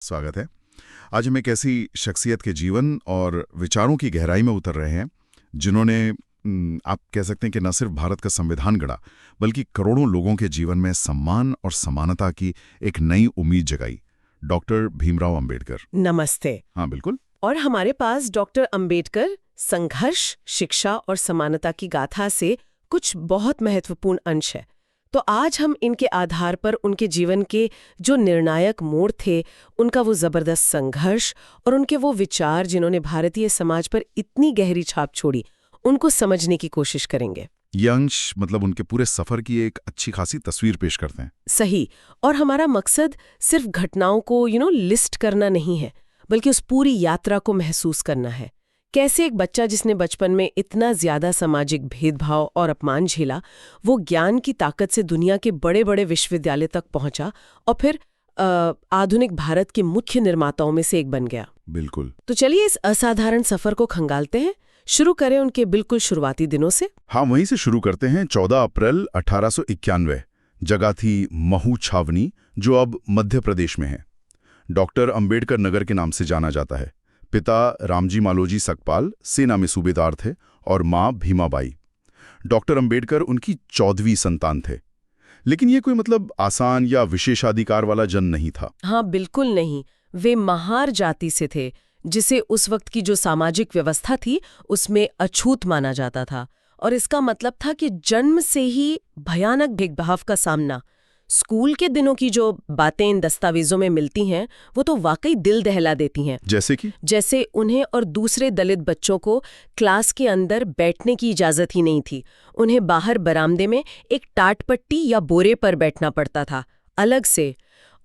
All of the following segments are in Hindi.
स्वागत है। आज हम एक ऐसी शख्सियत के जीवन और विचारों की गहराई में उतर रहे हैं जिन्होंने आप कह सकते हैं कि न सिर्फ भारत का संविधान गढ़ा बल्कि करोड़ों लोगों के जीवन में सम्मान और समानता की एक नई उम्मीद जगाई। डॉक्टर भीमराव अंबेडकर। नमस्ते। हाँ बिल्कुल। और हमारे पास डॉक्टर अंबेडकर संघर्ष, शिक्षा और समानता की गाथा से कुछ बहुत महत्वपूर्ण अंश है। तो आज हम इनके आधार पर उनके जीवन के जो निर्णायक मोड़ थे, उनका वो जबरदस्त संघर्ष और उनके वो विचार जिन्होंने भारतीय समाज पर इतनी गहरी छाप छोड़ी, उनको समझने की कोशिश करेंगे। ये अंश मतलब उनके पूरे सफर की एक अच्छी खासी तस्वीर पेश करते हैं। सही। और हमारा मकसद सिर्फ घटनाओं को लिस्ट करना नहीं है, बल्कि उस पूरी यात्रा को महसूस करना है। कैसे एक बच्चा जिसने बचपन में इतना ज्यादा सामाजिक भेदभाव और अपमान झेला, वो ज्ञान की ताकत से दुनिया के बड़े बड़े विश्वविद्यालय तक पहुंचा और फिर आधुनिक भारत के मुख्य निर्माताओं में से एक बन गया। बिल्कुल। तो चलिए इस असाधारण सफर को खंगालते हैं। शुरू करें उनके बिल्कुल शुरुआती दिनों से। हाँ, वहीं से शुरू करते हैं। 14 अप्रैल 1891 जगह थी महू छावनी, जो अब मध्य प्रदेश में है। डॉक्टर अंबेडकर नगर के नाम से जाना जाता है। पिता रामजी मालोजी सकपाल सेना में सूबेदार थे और मां भीमाबाई। डॉक्टर अंबेडकर उनकी 14वीं संतान थे। लेकिन ये कोई मतलब आसान या विशेषाधिकार वाला जन्म नहीं था। हाँ, बिल्कुल नहीं। वे महार जाति से थे, जिसे उस वक्त की जो सामाजिक व्यवस्था थी उसमें अछूत माना जाता था। और इसका मतलब था कि जन्म से ही भयानक भेदभाव का सामना। स्कूल के दिनों की जो बातें इन दस्तावेजों में मिलती हैं, वो तो वाकई दिल दहला देती हैं। जैसे उन्हें और दूसरे दलित बच्चों को क्लास के अंदर बैठने की इजाजत ही नहीं थी। उन्हें बाहर बरामदे में एक टाटपट्टी या बोरे पर बैठना पड़ता था, अलग से।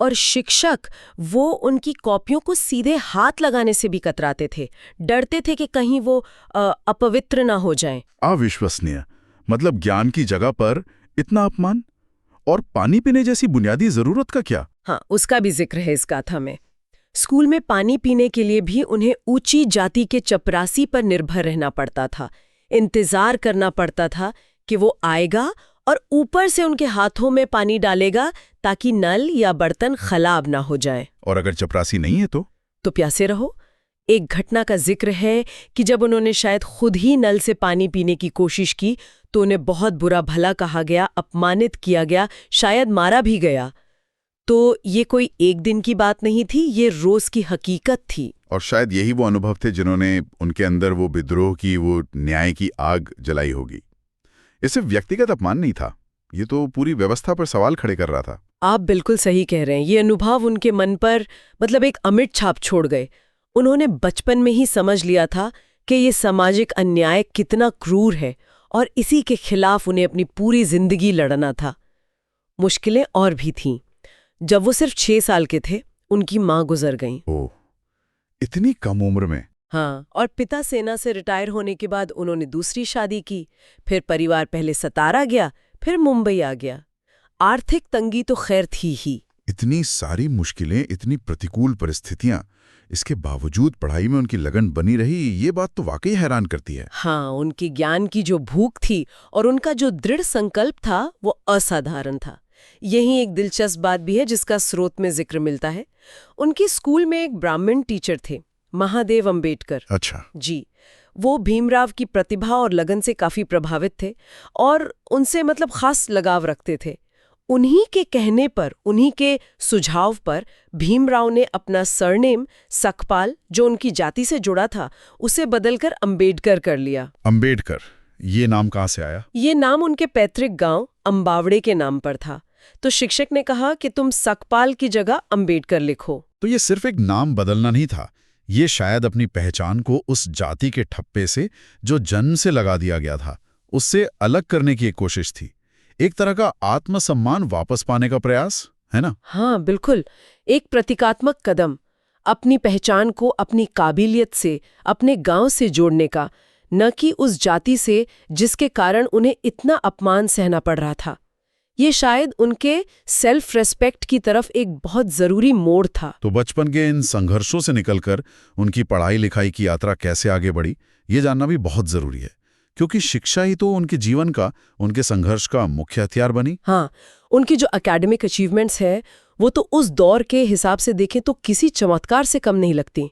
और शिक्षक वो उनकी कॉपियों को सीधे हाथ लगाने से भी कतराते थे, डरते थे कि कहीं वो अपवित्र ना हो जाएं। अविश्वसनीय। मतलब ज्ञान की जगह पर इतना अपमान। और पानी पीने जैसी बुनियादी जरूरत का क्या? हाँ, उसका भी जिक्र है इस गाथा में। स्कूल में पानी पीने के लिए भी उन्हें ऊंची जाति के चपरासी पर निर्भर रहना पड़ता था। इंतजार करना पड़ता था कि वो आएगा और ऊपर से उनके हाथों में पानी डालेगा ताकि नल या बर्तन खराब ना हो जाए। और अगर चपरासी नहीं है तो प्यासे रहो। एक घटना का जिक्र है कि जब उन्होंने शायद खुद ही नल से पानी पीने की कोशिश की तो उन्हें बहुत बुरा भला कहा गया, अपमानित किया गया, शायद मारा भी गया। तो ये कोई एक दिन की बात नहीं थी, ये रोज की हकीकत थी। और शायद यही वो अनुभव थे जिन्होंने उनके अंदर वो विद्रोह की, वो न्याय की आग जलाई होगी। ये सिर्फ व्यक्तिगत अपमान नहीं था, ये तो पूरी व्यवस्था पर सवाल खड़े कर रहा था। आप बिल्कुल सही कह रहे हैं। ये अनुभव उनके मन पर मतलब एक अमिट छाप छोड़ गए। उन्होंने बचपन में ही समझ लिया था कि ये सामाजिक अन्याय कितना क्रूर है और इसी के खिलाफ उन्हें अपनी पूरी जिंदगी लड़ना था। मुश्किलें और भी थीं। जब वो सिर्फ 6 साल के थे, उनकी मां गुजर गईं। ओह, इतनी कम उम्र में? हाँ, और पिता सेना से रिटायर होने के बाद उन्होंने दूसरी शादी की। फिर परिवार पहले सतारा गया, फिर मुंबई आ गया। आर्थिक तंगी तो खैर थी ही। इतनी सारी मुश्किलें, इतनी प्रतिकूल परिस्थितियां, इसके बावजूद पढ़ाई में उनकी लगन बनी रही, ये बात तो वाकई हैरान करती है। हाँ, उनकी ज्ञान की जो भूख थी और उनका जो दृढ़ संकल्प था वो असाधारण था। यही एक दिलचस्प बात भी है जिसका स्रोत में जिक्र मिलता है। उनके स्कूल में एक ब्राह्मण टीचर थे, महादेव अंबेडकर। अच्छा जी। वो भीमराव की प्रतिभा और लगन से काफी प्रभावित थे और उनसे मतलब खास लगाव रखते थे। उन्हीं के कहने पर, उन्हीं के सुझाव पर भीमराव ने अपना सरनेम सकपाल, जो उनकी जाति से जुड़ा था, उसे बदलकर अंबेडकर कर लिया। अंबेडकर, ये नाम कहाँ से आया? ये नाम उनके पैतृक गांव अंबावड़े के नाम पर था। तो शिक्षक ने कहा कि तुम सकपाल की जगह अंबेडकर लिखो। तो ये सिर्फ एक नाम बदलना नहीं था, ये शायद अपनी पहचान को उस जाति के ठप्पे से जो जन्म से लगा दिया गया था, उससे अलग करने की एक कोशिश थी। एक तरह का आत्मसम्मान वापस पाने का प्रयास, है ना? हाँ बिल्कुल, एक प्रतीकात्मक कदम, अपनी पहचान को अपनी काबिलियत से, अपने गांव से जोड़ने का, न कि उस जाति से जिसके कारण उन्हें इतना अपमान सहना पड़ रहा था। ये शायद उनके सेल्फ रेस्पेक्ट की तरफ एक बहुत जरूरी मोड़ था। तो बचपन के इन संघर्षों से निकलकर उनकी पढ़ाई लिखाई की यात्रा कैसे आगे बढ़ी, ये जानना भी बहुत जरूरी है, क्योंकि शिक्षा ही तो उनके जीवन का, उनके संघर्ष का मुख्य हथियार बनी। हाँ, उनकी जो एकेडमिक अचीवमेंट्स है वो तो उस दौर के हिसाब से देखें तो किसी चमत्कार से कम नहीं लगती।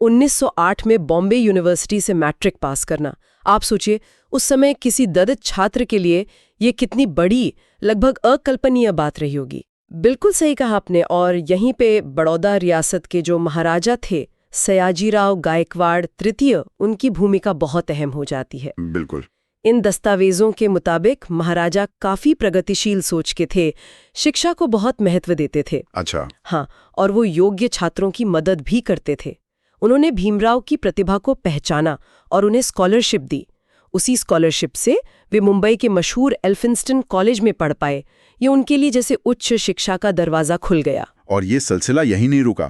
1908 में बॉम्बे यूनिवर्सिटी से मैट्रिक पास करना, आप सोचिए उस समय किसी दलित छात्र के लिए ये कितनी बड़ी, लगभग अकल्पनीय बात रही होगी। बिल्कुल सही कहा आपने। और यहीं पे बड़ौदा रियासत के जो महाराजा थे सयाजीराव गायकवाड़ तृतीय, उनकी भूमिका बहुत अहम हो जाती है। बिल्कुल। इन दस्तावेजों के मुताबिक महाराजा काफी प्रगतिशील सोच के थे, शिक्षा को बहुत महत्व देते थे। अच्छा। हाँ, और वो योग्य छात्रों की मदद भी करते थे। उन्होंने भीमराव की प्रतिभा को पहचाना और उन्हें स्कॉलरशिप दी। उसी स्कॉलरशिप से वे मुंबई के मशहूर एल्फिंस्टन कॉलेज में पढ़ पाए। ये उनके लिए जैसे उच्च शिक्षा का दरवाजा खुल गया। और ये सिलसिला यही नहीं रुका।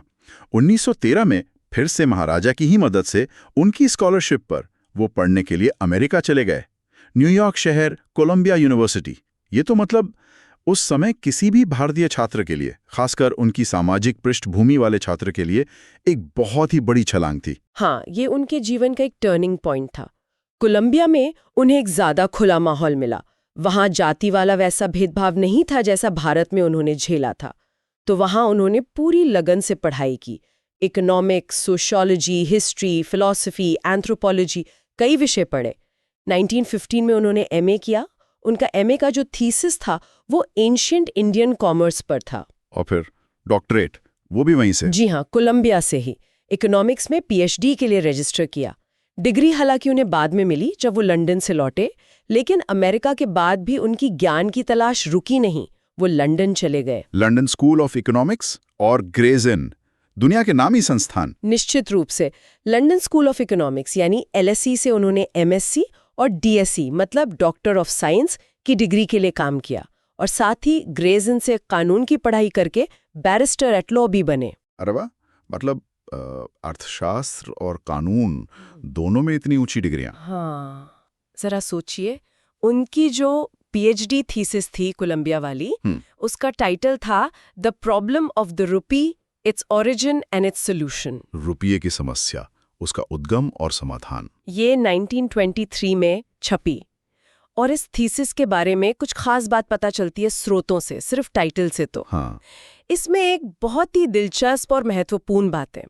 1913 में फिर से महाराजा की ही मदद से उनकी स्कॉलरशिप पर वो पढ़ने के लिए अमेरिका चले गए, न्यूयॉर्क शहर, कोलंबिया यूनिवर्सिटी। ये तो मतलब उस समय किसी भी भारतीय छात्र के लिए, खासकर उनकी सामाजिक पृष्ठभूमि वाले छात्र के लिए, एक बहुत ही बड़ी छलांग थी। हाँ, ये उनके जीवन का एक टर्निंग पॉइंट था। कोलंबिया में उन्हें एक ज्यादा खुला माहौल मिला। वहां जाति वाला वैसा भेदभाव नहीं था जैसा भारत में उन्होंने झेला था। तो वहां उन्होंने पूरी लगन से पढ़ाई की। Economics, sociology, history, philosophy, anthropology, कई विषय पढ़े। 1915 में उन्होंने एमए किया। उनका एमए का जो थीसिस था वो एंशिएंट इंडियन कॉमर्स पर था। और फिर डॉक्टरेट, वो भी वहीं से? जी हाँ, कोलंबिया से ही। इकोनॉमिक्स में पीएचडी के लिए रजिस्टर किया। डिग्री हालांकि उन्हें बाद में मिली जब वो लंदन से लौटे, लेकिन अमेरिका के बाद भी उनकी ज्ञान की तलाश रुकी नहीं। वो लंदन चले गए। लंदन स्कूल ऑफ इकोनॉमिक्स और ग्रेज इन, दुनिया के नामी संस्थान। निश्चित रूप से। लंदन स्कूल ऑफ इकोनॉमिक्स यानी एलएसई से उन्होंने एमएससी और डीएससी मतलब डॉक्टर ऑफ साइंस की डिग्री के लिए काम किया। और साथ ही ग्रेज इन से कानून की पढ़ाई करके बैरिस्टर एट लॉ भी बने। अरे वाह, मतलब अर्थशास्त्र और कानून दोनों में इतनी ऊंची डिग्रियां। हाँ, जरा सोचिए, उनकी जो पीएचडी थीसिस थी कोलंबिया वाली, उसका टाइटल था the problem of the rupee, its origin and its solution. रुपये की समस्या, उसका उद्गम और समाधान। ये 1923 में छपी। और इस थीसिस के बारे में कुछ खास बात पता चलती है स्रोतों से, सिर्फ टाइटल से तो। हाँ। इसमें एक बहुत ही दिलचस्प और महत्वपूर्ण बात है।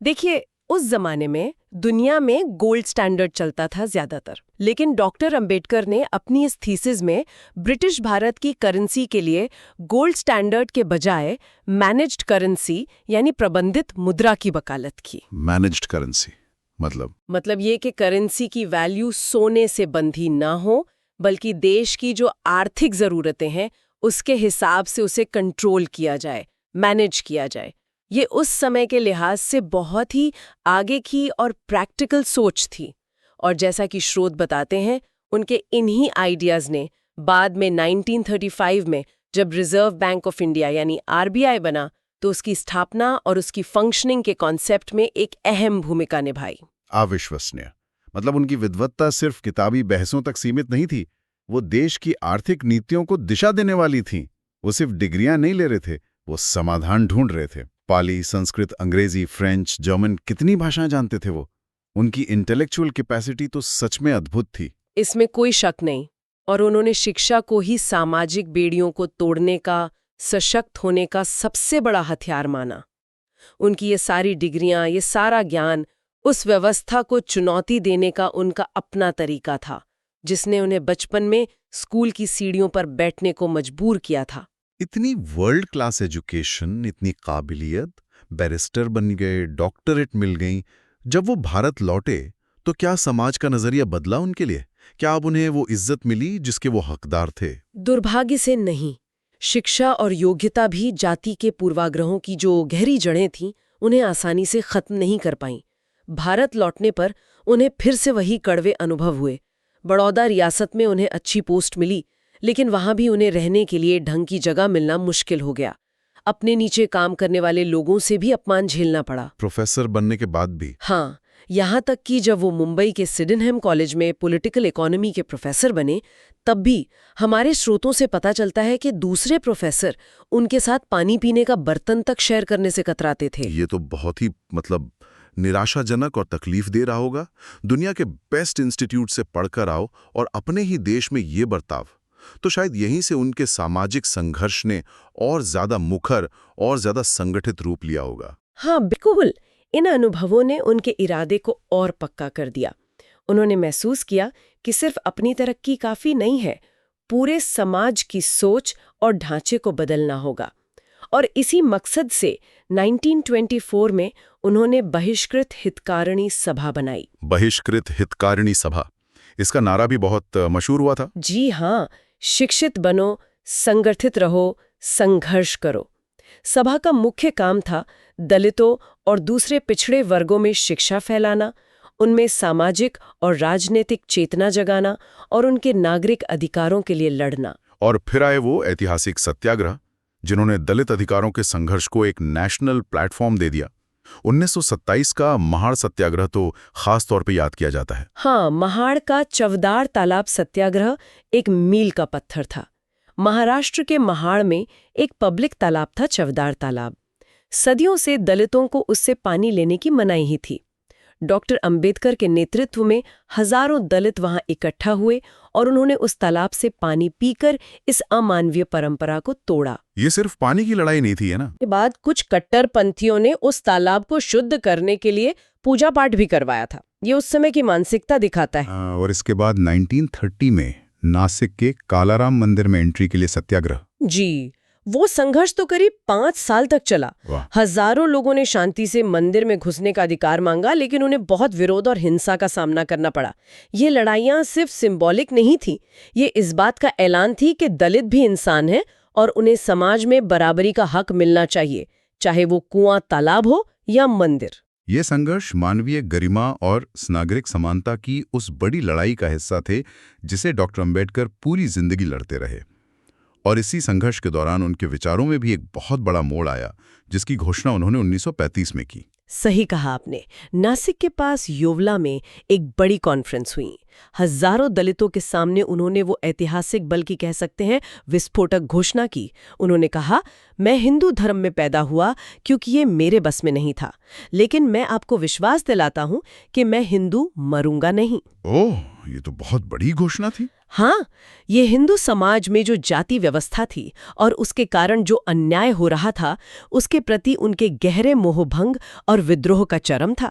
देखिए, उस जमाने में दुनिया में गोल्ड स्टैंडर्ड चलता था ज्यादातर, लेकिन डॉक्टर अंबेडकर ने अपनी इस थीसिस में ब्रिटिश भारत की करेंसी के लिए गोल्ड स्टैंडर्ड के बजाय मैनेज्ड करेंसी यानी प्रबंधित मुद्रा की वकालत की। मैनेज्ड करेंसी मतलब ये कि करेंसी की वैल्यू सोने से बंधी ना हो, बल्कि देश की जो आर्थिक जरूरतें हैं उसके हिसाब से उसे कंट्रोल किया जाए, मैनेज किया जाए। ये उस समय के लिहाज से बहुत ही आगे की और प्रैक्टिकल सोच थी। और जैसा कि स्रोत बताते हैं, उनके इन्हीं आइडियाज ने बाद में 1935 में जब रिजर्व बैंक ऑफ इंडिया यानी आरबीआई बना, तो उसकी स्थापना और उसकी फंक्शनिंग के कॉन्सेप्ट में एक अहम भूमिका निभाई। अविश्वसनीय। मतलब उनकी विद्वत्ता सिर्फ किताबी बहसों तक सीमित नहीं थी, वो देश की आर्थिक नीतियों को दिशा देने वाली थी। वो सिर्फ डिग्रियां नहीं ले रहे थे, वो समाधान ढूंढ रहे थे। पाली, संस्कृत, अंग्रेजी, फ्रेंच, जर्मन, कितनी भाषाएं जानते थे वो। उनकी इंटेलेक्चुअल कैपेसिटी तो सच में अद्भुत थी। इसमें कोई शक नहीं। और उन्होंने शिक्षा को ही सामाजिक बेड़ियों को तोड़ने का, सशक्त होने का सबसे बड़ा हथियार माना। उनकी ये सारी डिग्रियां, ये सारा ज्ञान उस व्यवस्था को चुनौती देने का उनका अपना तरीका था, जिसने उन्हें बचपन में स्कूल की सीढ़ियों पर बैठने को मजबूर किया था। इतनी वर्ल्ड क्लास एजुकेशन, इतनी काबिलियत, बैरिस्टर बन गए, डॉक्टरेट मिल गई। जब वो भारत लौटे तो क्या समाज का नजरिया बदला उनके लिए? क्या अब उन्हें वो इज्जत मिली जिसके वो हकदार थे? दुर्भाग्य से नहीं। शिक्षा और योग्यता भी जाति के पूर्वाग्रहों की जो गहरी जड़ें थीं, उन्हें आसानी से खत्म नहीं कर पाईं। भारत लौटने पर उन्हें फिर से वही कड़वे अनुभव हुए। बड़ौदा रियासत में उन्हें अच्छी पोस्ट मिली, लेकिन वहां भी उन्हें रहने के लिए ढंग की जगह मिलना मुश्किल हो गया। अपने नीचे काम करने वाले लोगों से भी अपमान झेलना पड़ा। प्रोफेसर बनने के बाद भी? हाँ, यहाँ तक कि जब वो मुंबई के सिडेनहम कॉलेज में पॉलिटिकल इकोनॉमी के प्रोफेसर बने, तब भी हमारे स्रोतों से पता चलता है कि दूसरे प्रोफेसर उनके साथ पानी पीने का बर्तन तक शेयर करने से कतराते थे। ये तो बहुत ही निराशाजनक और तकलीफ दे रहा होगा। दुनिया के बेस्ट इंस्टीट्यूट से पढ़कर आओ और अपने ही देश में ये बर्ताव। तो शायद यहीं से उनके सामाजिक संघर्ष ने और ज्यादा मुखर और ज्यादा संगठित रूप लिया होगा। हाँ बिल्कुल, इन अनुभवों ने उनके इरादे को और पक्का कर दिया। उन्होंने महसूस किया कि सिर्फ अपनी तरक्की काफी नहीं है, पूरे समाज की सोच और ढांचे को बदलना होगा। और इसी मकसद से 1924 में उन्होंने बहिष्कृत हितकारिणी सभा बनाई। बहिष्कृत हितकारिणी सभा, इसका नारा भी बहुत मशहूर हुआ था। जी हाँ, शिक्षित बनो, संगठित रहो, संघर्ष करो। सभा का मुख्य काम था दलितों और दूसरे पिछड़े वर्गों में शिक्षा फैलाना, उनमें सामाजिक और राजनीतिक चेतना जगाना और उनके नागरिक अधिकारों के लिए लड़ना। और फिर आए वो ऐतिहासिक सत्याग्रह, जिन्होंने दलित अधिकारों के संघर्ष को एक नेशनल प्लेटफॉर्म दे दिया। 1927 का महाड़ सत्याग्रह तो खास तौर पे याद किया जाता है। हाँ, महाड़ का चवदार तालाब सत्याग्रह एक मील का पत्थर था। महाराष्ट्र के महाड़ में एक पब्लिक तालाब था, चवदार तालाब। सदियों से दलितों को उससे पानी लेने की मनाही ही थी। डॉक्टर अंबेडकर के नेतृत्व में हजारों दलित वहां इकट्ठा हुए और उन्होंने उस तालाब से पानी पीकर इस अमानवीय परंपरा को तोड़ा। ये सिर्फ पानी की लड़ाई नहीं थी, है ना? के बाद कुछ कट्टरपंथियों ने उस तालाब को शुद्ध करने के लिए पूजा पाठ भी करवाया था। ये उस समय की मानसिकता दिखाता है। और इसके बाद 1930 में नासिक के कालाराम मंदिर में एंट्री के लिए सत्याग्रह। जी, वो संघर्ष तो करीब 5 साल तक चला। हजारों लोगों ने शांति से मंदिर में घुसने का अधिकार मांगा, लेकिन उन्हें बहुत विरोध और हिंसा का सामना करना पड़ा। ये लड़ाइयां सिर्फ सिंबॉलिक नहीं थी, ये इस बात का ऐलान थी कि दलित भी इंसान हैं और उन्हें समाज में बराबरी का हक मिलना चाहिए, चाहे वो कुआं तालाब हो या मंदिर। ये संघर्ष मानवीय गरिमा और नागरिक समानता की उस बड़ी लड़ाई का हिस्सा थे जिसे डॉक्टर अंबेडकर पूरी जिंदगी लड़ते रहे। और इसी संघर्ष के दौरान उनके विचारों में भी एक बहुत बड़ा मोड़ आया, जिसकी घोषणा उन्होंने 1935 में की। सही कहा आपने। नासिक के पास योवला में एक बड़ी कॉन्फ्रेंस हुई। हजारों दलितों के सामने उन्होंने वो ऐतिहासिक, बल्कि कह सकते हैं विस्फोटक घोषणा की। उन्होंने कहा, मैं हिंदू धर्म में पैदा हुआ क्योंकि ये मेरे बस में नहीं था, लेकिन मैं आपको विश्वास दिलाता हूं कि मैं हिंदू मरूंगा नहीं। ओह, ये तो बहुत बड़ी घोषणा थी। हाँ, ये हिंदू समाज में जो जाति व्यवस्था थी और उसके कारण जो अन्याय हो रहा था, उसके प्रति उनके गहरे मोहभंग और विद्रोह का चरम था।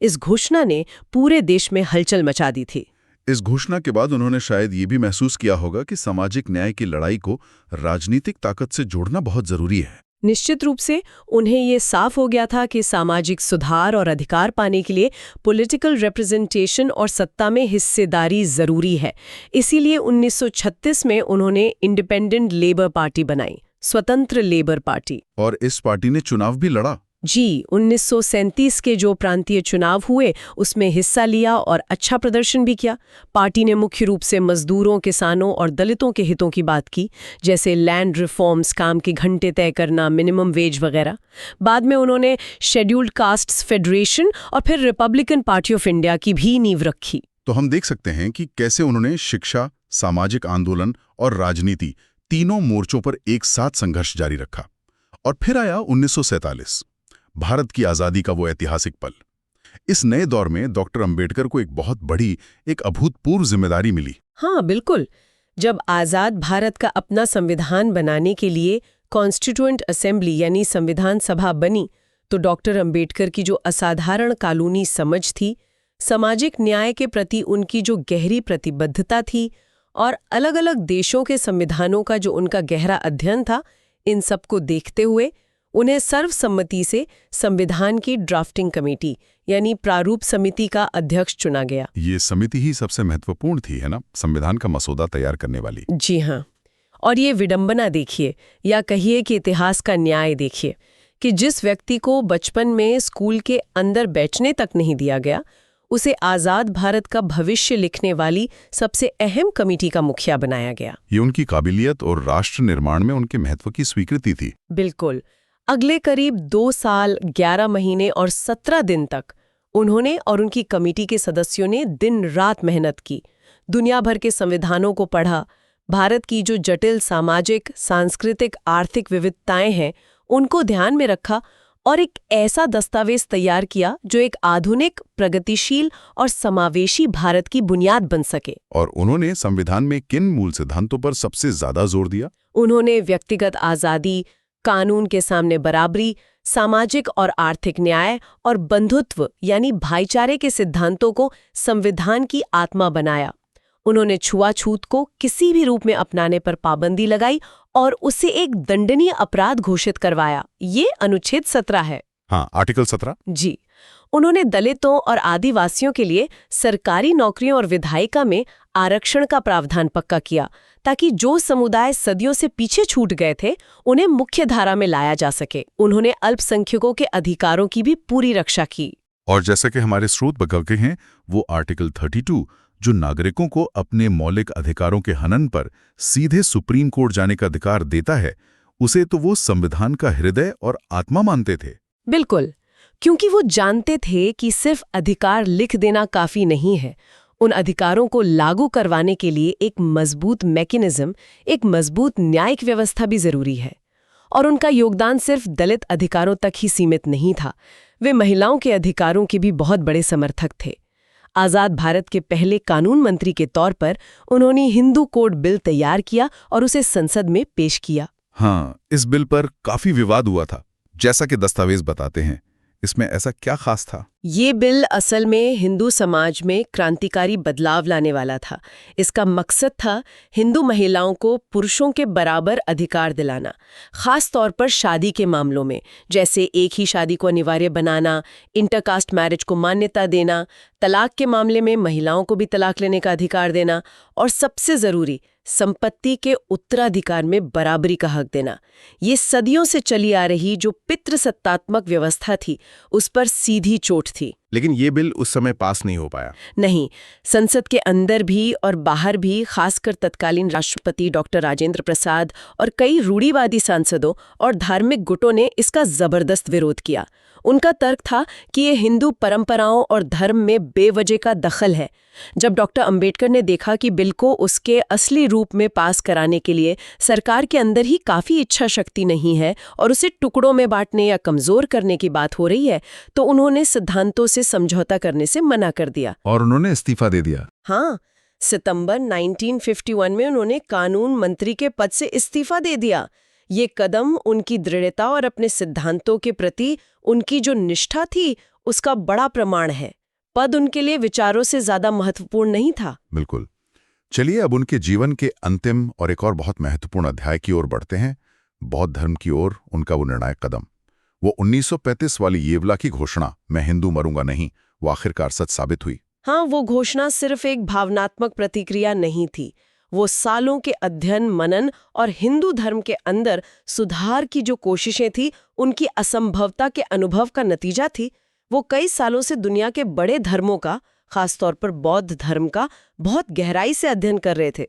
इस घोषणा ने पूरे देश में हलचल मचा दी थी। इस घोषणा के बाद उन्होंने शायद ये भी महसूस किया होगा कि सामाजिक न्याय की लड़ाई को राजनीतिक ताकत से जोड़ना बहुत जरूरी है। निश्चित रूप से उन्हें ये साफ हो गया था कि सामाजिक सुधार और अधिकार पाने के लिए पॉलिटिकल रिप्रेजेंटेशन और सत्ता में हिस्सेदारी जरूरी है। इसीलिए 1936 में उन्होंने इंडिपेंडेंट लेबर पार्टी बनाई, स्वतंत्र लेबर पार्टी। और इस पार्टी ने चुनाव भी लड़ा। जी, 1937 के जो प्रांतीय चुनाव हुए उसमें हिस्सा लिया और अच्छा प्रदर्शन भी किया। पार्टी ने मुख्य रूप से मजदूरों, किसानों और दलितों के हितों की बात की, जैसे लैंड रिफॉर्म्स, काम के घंटे तय करना, मिनिमम वेज वगैरह। बाद में उन्होंने शेड्यूल्ड कास्ट्स फेडरेशन और फिर रिपब्लिकन पार्टी ऑफ इंडिया की भी नींव रखी। तो हम देख सकते हैं कि कैसे उन्होंने शिक्षा, सामाजिक आंदोलन और राजनीति तीनों मोर्चों पर एक साथ संघर्ष जारी रखा। और फिर आया 1947, भारत की आजादी का वो ऐतिहासिक पल। इस नए दौर में डॉक्टर अंबेडकर को एक बहुत बड़ी, एक अभूतपूर्व जिम्मेदारी मिली। हाँ बिल्कुल, जब आजाद भारत का अपना संविधान बनाने के लिए कॉन्स्टिट्यूएंट असेंबली यानी संविधान सभा बनी, तो डॉक्टर अंबेडकर की जो असाधारण कानूनी समझ थी, सामाजिक न्याय के प्रति उनकी जो गहरी प्रतिबद्धता थी और अलग अलग देशों के संविधानों का जो उनका गहरा अध्ययन था, इन सब को देखते हुए उन्हें सर्वसम्मति से संविधान की ड्राफ्टिंग कमेटी यानी प्रारूप समिति का अध्यक्ष चुना गया। ये समिति ही सबसे महत्वपूर्ण थी, है ना, संविधान का मसौदा तैयार करने वाली। जी हाँ, और ये विडंबना देखिए, या कहिए कि इतिहास का न्याय देखिए, कि जिस व्यक्ति को बचपन में स्कूल के अंदर बैठने तक नहीं दिया गया, उसे आजाद भारत का भविष्य लिखने वाली सबसे अहम कमेटी का मुखिया बनाया गया। ये उनकी काबिलियत और राष्ट्र निर्माण में उनके महत्व की स्वीकृति थी। बिल्कुल। अगले करीब 2 साल, 11 महीने और 17 दिन तक उन्होंने और उनकी कमेटी के सदस्यों ने दिन रात मेहनत की, दुनिया भर के संविधानों को पढ़ा, भारत की जो जटिल सामाजिक, सांस्कृतिक, आर्थिक विविधताएं हैं उनको ध्यान में रखा और एक ऐसा दस्तावेज तैयार किया जो एक आधुनिक, प्रगतिशील और समावेशी भारत की बुनियाद बन सके। और उन्होंने संविधान में किन मूल सिद्धांतों पर सबसे ज्यादा जोर दिया? उन्होंने व्यक्तिगत आजादी, कानून के सामने बराबरी, सामाजिक और आर्थिक न्याय और बंधुत्व यानी भाईचारे के सिद्धांतों को संविधान की आत्मा बनाया। उन्होंने छुआछूत को किसी भी रूप में अपनाने पर पाबंदी लगाई और उसे एक दंडनीय अपराध घोषित करवाया। ये अनुच्छेद 17 है। हाँ, आर्टिकल 17। जी। उन्होंने दलितों और आदिवासियों के लिए सरकारी नौकरियों और विधायिका में आरक्षण का प्रावधान पक्का किया, ताकि जो समुदाय सदियों से पीछे छूट गए थे उन्हें मुख्य धारा में लाया जा सके। उन्होंने अल्पसंख्यकों के अधिकारों की भी पूरी रक्षा की। और जैसा कि हमारे स्रोत बताते हैं, वो आर्टिकल 32 जो नागरिकों को अपने मौलिक अधिकारों के हनन पर सीधे सुप्रीम कोर्ट जाने का अधिकार देता है, उसे तो वो संविधान का हृदय और आत्मा मानते थे। बिल्कुल, क्योंकि वो जानते थे कि सिर्फ अधिकार लिख देना काफी नहीं है। उन अधिकारों को लागू करवाने के लिए एक मजबूत मैकेनिज्म, एक मजबूत न्यायिक व्यवस्था भी जरूरी है। और उनका योगदान सिर्फ दलित अधिकारों तक ही सीमित नहीं था, वे महिलाओं के अधिकारों के भी बहुत बड़े समर्थक थे। आजाद भारत के पहले कानून मंत्री के तौर पर उन्होंने हिंदू कोड बिल तैयार किया और उसे संसद में पेश किया। हाँ, इस बिल पर काफी विवाद हुआ था, जैसा कि दस्तावेज बताते हैं। इसमें ऐसा क्या खास था? ये बिल असल में हिंदू समाज में क्रांतिकारी बदलाव लाने वाला था। इसका मकसद था हिंदू महिलाओं को पुरुषों के बराबर अधिकार दिलाना, खास तौर पर शादी के मामलों में, जैसे एक ही शादी को अनिवार्य बनाना, इंटरकास्ट मैरिज को मान्यता देना, तलाक के मामले में महिलाओं को भी तलाक लेने का अधिकार देना, और सबसे जरूरी संपत्ति के उत्तराधिकार में बराबरी का हक देना। ये सदियों से चली आ रही जो पितृसत्तात्मक व्यवस्था थी, उस पर सीधी चोट थी। लेकिन ये बिल उस समय पास नहीं हो पाया। नहीं, संसद के अंदर भी और बाहर भी, खासकर तत्कालीन राष्ट्रपति डॉक्टर राजेंद्र प्रसाद और कई रूढ़िवादी सांसदों और धार्मिक गुटों ने इसका जबरदस्त विरोध किया। उनका तर्क था कि ये हिंदू परंपराओं और धर्म में बेवजह का दखल है। जब डॉक्टर अंबेडकर ने देखा कि बिल को उसके असली रूप में पास कराने के लिए सरकार के अंदर ही काफ़ी इच्छा शक्ति नहीं है और उसे टुकड़ों में बांटने या कमज़ोर करने की बात हो रही है, तो उन्होंने सिद्धांतों से समझौता करने से मना कर दिया और उन्होंने इस्तीफा दे दिया। हाँ, सितंबर 1951 में उन्होंने कानून मंत्री के पद से इस्तीफा दे दिया। ये कदम उनकी दृढ़ता और अपने सिद्धांतों के प्रति उनकी जो निष्ठा थी उसका बड़ा प्रमाण है। पद उनके लिए विचारों से ज्यादा महत्वपूर्ण नहीं था। बिल्कुल। चलिए अब उनके जीवन के अंतिम और एक और बहुत महत्वपूर्ण अध्याय की ओर बढ़ते हैं, बौद्ध धर्म की ओर उनका वो निर्णायक कदम। वो 1935 वाली येवला की घोषणा, मैं हिंदू मरूंगा नहीं, वो आखिरकार सच साबित हुई। हाँ, वो घोषणा सिर्फ एक भावनात्मक प्रतिक्रिया नहीं थी, वो सालों के अध्ययन, मनन और हिंदू धर्म के अंदर सुधार की जो कोशिशें थी, उनकी असंभवता के अनुभव का नतीजा थी। वो कई सालों से दुनिया के बड़े धर्मों का, खासतौर पर बौद्ध धर्म का, बहुत गहराई से अध्ययन कर रहे थे।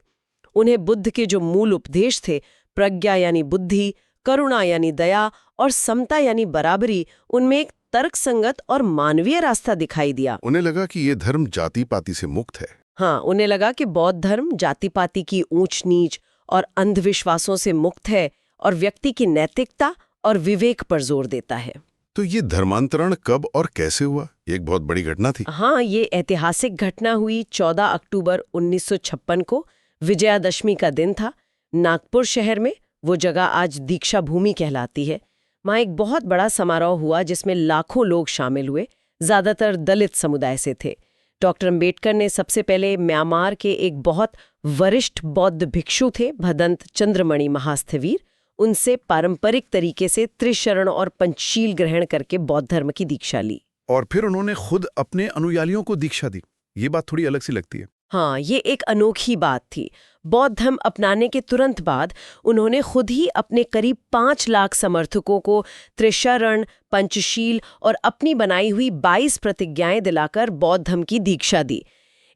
उन्हें बुद्ध के जो मूल उपदेश थे, प्रज्ञा यानी बुद्धि, करुणा यानी दया और समता यानी बराबरी, उनमें एक तर्कसंगत और मानवीय रास्ता दिखाई दिया। उन्हें लगा कि ये धर्म जाति पाति से मुक्त है। हाँ, उन्हें लगा कि बौद्ध धर्म जाति पाति की ऊंच नीच और अंधविश्वासों से मुक्त है और व्यक्ति की नैतिकता और विवेक पर जोर देता है। तो ये धर्मांतरण कब और कैसे हुआ? ये एक बहुत बड़ी घटना थी। हाँ, ये ऐतिहासिक घटना हुई 14 अक्टूबर 1956 को। विजयादशमी का दिन था। नागपुर शहर में, वो जगह आज दीक्षा भूमि कहलाती है, वहाँ एक बहुत बड़ा समारोह हुआ जिसमें लाखों लोग शामिल हुए, ज्यादातर दलित समुदाय से थे। डॉक्टर अंबेडकर ने सबसे पहले म्यांमार के एक बहुत वरिष्ठ बौद्ध भिक्षु थे, भदंत चंद्रमणि महास्थवीर, उनसे पारंपरिक तरीके से त्रिशरण और पंचशील ग्रहण करके बौद्ध धर्म की दीक्षा ली। और फिर उन्होंने खुद अपने अनुयायियों को दीक्षा दी। ये बात थोड़ी अलग सी लगती है। हाँ, ये एक अनोखी बात थी। बौद्ध धर्म अपनाने के तुरंत बाद उन्होंने खुद ही अपने करीब 5 लाख समर्थकों को त्रिशरण, पंचशील और अपनी बनाई हुई 22 प्रतिज्ञाएं दिलाकर बौद्ध धर्म की दीक्षा दी।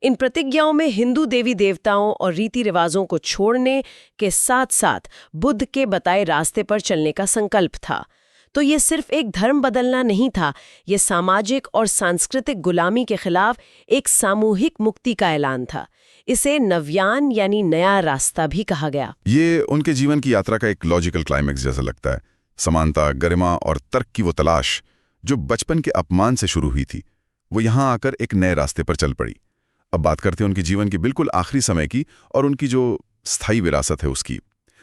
इन प्रतिज्ञाओं में हिंदू देवी देवताओं और रीति रिवाजों को छोड़ने के साथ साथ बुद्ध के बताए रास्ते पर चलने का संकल्प था। तो ये सिर्फ एक धर्म बदलना नहीं था, ये सामाजिक और सांस्कृतिक गुलामी के खिलाफ एक सामूहिक मुक्ति का ऐलान था। इसे नव्यान यानी नया रास्ता भी कहा गया। ये उनके जीवन की यात्रा का एक लॉजिकल क्लाइमेक्स जैसा लगता है। समानता, गरिमा और तर्क की वो तलाश जो बचपन के अपमान से शुरू हुई थी, वो यहाँ आकर एक नए रास्ते पर चल पड़ी। अब बात करते हैं उनके जीवन के बिल्कुल आखिरी समय की और उनकी जो स्थायी विरासत है उसकी।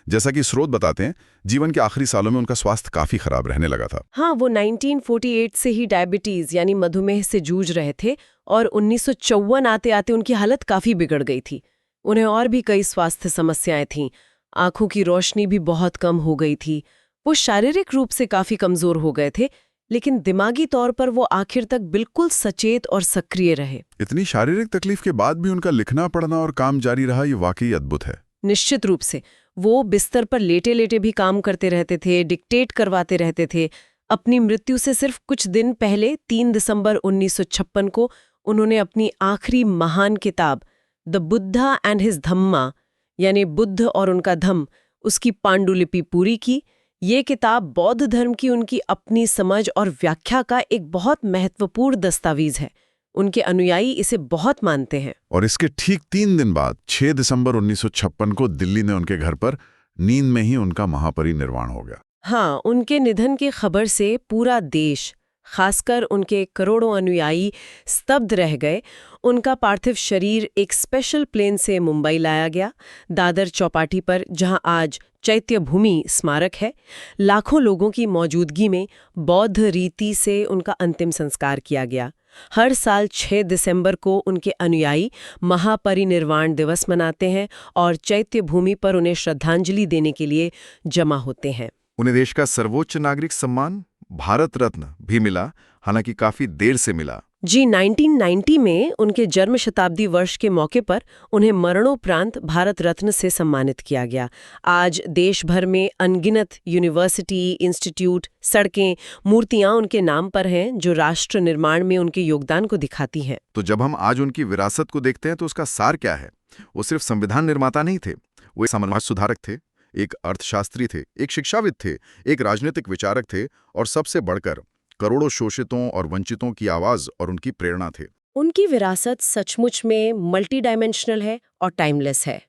जैसा कि स्रोत बताते हैं, जीवन के आखिरी सालों में उनका स्वास्थ्य काफी खराब रहने लगा था। हाँ, वो 1948 से ही डायबिटीज यानी मधुमेह से जूझ रहे थे और 1954 आते आते उनकी हालत काफी बिगड़ गई थी। उन्हें और भी कई स्वास्थ्य समस्याएं थीं। आंखों की रोशनी भी बहुत कम हो गई थी। वो शारीरिक रूप से काफी कमजोर हो गए थे, लेकिन दिमागी तौर पर वो आखिर तक बिल्कुल सचेत और सक्रिय रहे। इतनी शारीरिक तकलीफ के बाद भी उनका लिखना, पढ़ना और काम जारी रहा, ये वाकई अद्भुत है। निश्चित रूप से वो बिस्तर पर लेटे लेटे भी काम करते रहते थे, डिक्टेट करवाते रहते थे। अपनी मृत्यु से सिर्फ कुछ दिन पहले 3 दिसंबर 1956 को उन्होंने अपनी आखिरी महान किताब द बुद्धा एंड हिज धम्मा यानी बुद्ध और उनका धम्म, उसकी पांडुलिपि पूरी की। ये किताब बौद्ध धर्म की उनकी अपनी समझ और व्याख्या का एक बहुत महत्वपूर्ण दस्तावेज है। उनके अनुयायी इसे बहुत मानते हैं। और इसके ठीक 3 दिन बाद 6 दिसंबर 1956 को दिल्ली में उनके घर पर नींद में ही उनका महापरिनिर्वाण हो गया। हाँ, उनके निधन की खबर से पूरा देश, खासकर उनके करोड़ों अनुयायी स्तब्ध रह गए। उनका पार्थिव शरीर एक स्पेशल प्लेन से मुंबई लाया गया। दादर चौपाटी पर, जहां आज चैत्य भूमि स्मारक है, लाखों लोगों की मौजूदगी में बौद्ध रीति से उनका अंतिम संस्कार किया गया। हर साल 6 दिसंबर को उनके अनुयायी महापरिनिर्वाण दिवस मनाते हैं और चैत्य भूमि पर उन्हें श्रद्धांजलि देने के लिए जमा होते हैं। उन्हें देश का सर्वोच्च नागरिक सम्मान भारत रत्न भी मिला, हालांकि काफी देर से मिला। जी, 1990 में उनके जन्म शताब्दी वर्ष के मौके पर उन्हें मरणोपरांत भारत रत्न से सम्मानित किया गया। आज देश भर में अनगिनत यूनिवर्सिटी, इंस्टीट्यूट, सड़कें, मूर्तियां उनके नाम पर हैं, जो राष्ट्र निर्माण में उनके योगदान को दिखाती हैं। तो जब हम आज उनकी विरासत को देखते हैं तो उसका सार क्या है? वो सिर्फ संविधान निर्माता नहीं थे, वो एक समाज सुधारक थे, एक अर्थशास्त्री थे, एक शिक्षाविद थे, एक राजनीतिक विचारक थे और सबसे बढ़कर करोड़ों शोषितों और वंचितों की आवाज और उनकी प्रेरणा थे। उनकी विरासत सचमुच में मल्टी डायमेंशनल है और टाइमलेस है।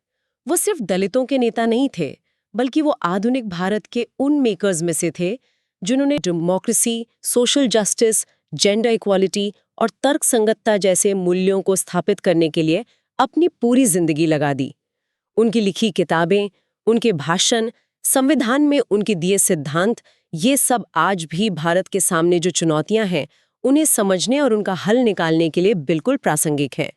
वो सिर्फ दलितों के नेता नहीं थे, बल्कि वो आधुनिक भारत के उन मेकर्स में से थे जिन्होंने democracy, social justice, gender equality और तर्कसंगतता जैसे मूल्यों को स्थापित करने के लिए अपनी पूरी जिंदगी लगा दी। उनकी लिखी किताबें, उनके भाषण, संविधान में उनके दिए सिद्धांत, ये सब आज भी भारत के सामने जो चुनौतियां हैं, उन्हें समझने और उनका हल निकालने के लिए बिल्कुल प्रासंगिक है।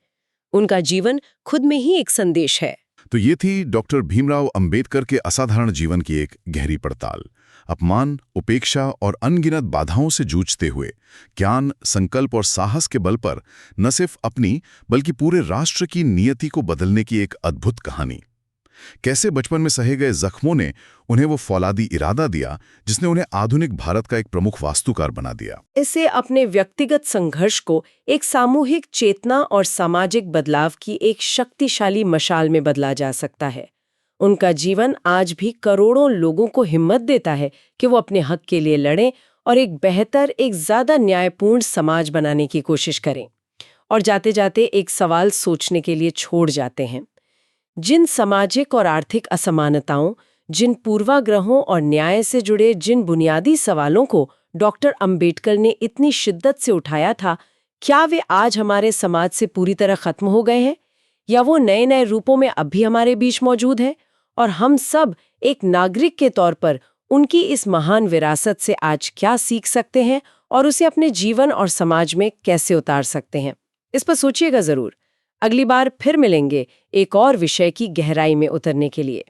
उनका जीवन खुद में ही एक संदेश है। तो ये थी डॉक्टर भीमराव अंबेडकर के असाधारण जीवन की एक गहरी पड़ताल। अपमान, उपेक्षा और अनगिनत बाधाओं से जूझते हुए ज्ञान, संकल्प और साहस के बल पर न सिर्फ अपनी बल्कि पूरे राष्ट्र की नियति को बदलने की एक अद्भुत कहानी। कैसे बचपन में सहे गए जख्मों ने उन्हें वो फौलादी इरादा दिया जिसने उन्हें आधुनिक भारत का एक प्रमुख वास्तुकार बना दिया। इसे अपने व्यक्तिगत संघर्ष को एक सामूहिक चेतना और सामाजिक बदलाव की एक शक्तिशाली मशाल में बदला जा सकता है। उनका जीवन आज भी करोड़ों लोगों को हिम्मत देता है कि वो अपने हक के लिए लड़ें और एक बेहतर, एक ज्यादा न्यायपूर्ण समाज बनाने की कोशिश करें। और जाते जाते एक सवाल सोचने के लिए छोड़ जाते हैं। जिन सामाजिक और आर्थिक असमानताओं, जिन पूर्वाग्रहों और न्याय से जुड़े जिन बुनियादी सवालों को डॉक्टर अंबेडकर ने इतनी शिद्दत से उठाया था, क्या वे आज हमारे समाज से पूरी तरह खत्म हो गए हैं, या वो नए नए रूपों में अब भी हमारे बीच मौजूद हैं? और हम सब एक नागरिक के तौर पर उनकी इस महान विरासत से आज क्या सीख सकते हैं और उसे अपने जीवन और समाज में कैसे उतार सकते हैं? इस पर सोचिएगा जरूर। अगली बार फिर मिलेंगे एक और विषय की गहराई में उतरने के लिए।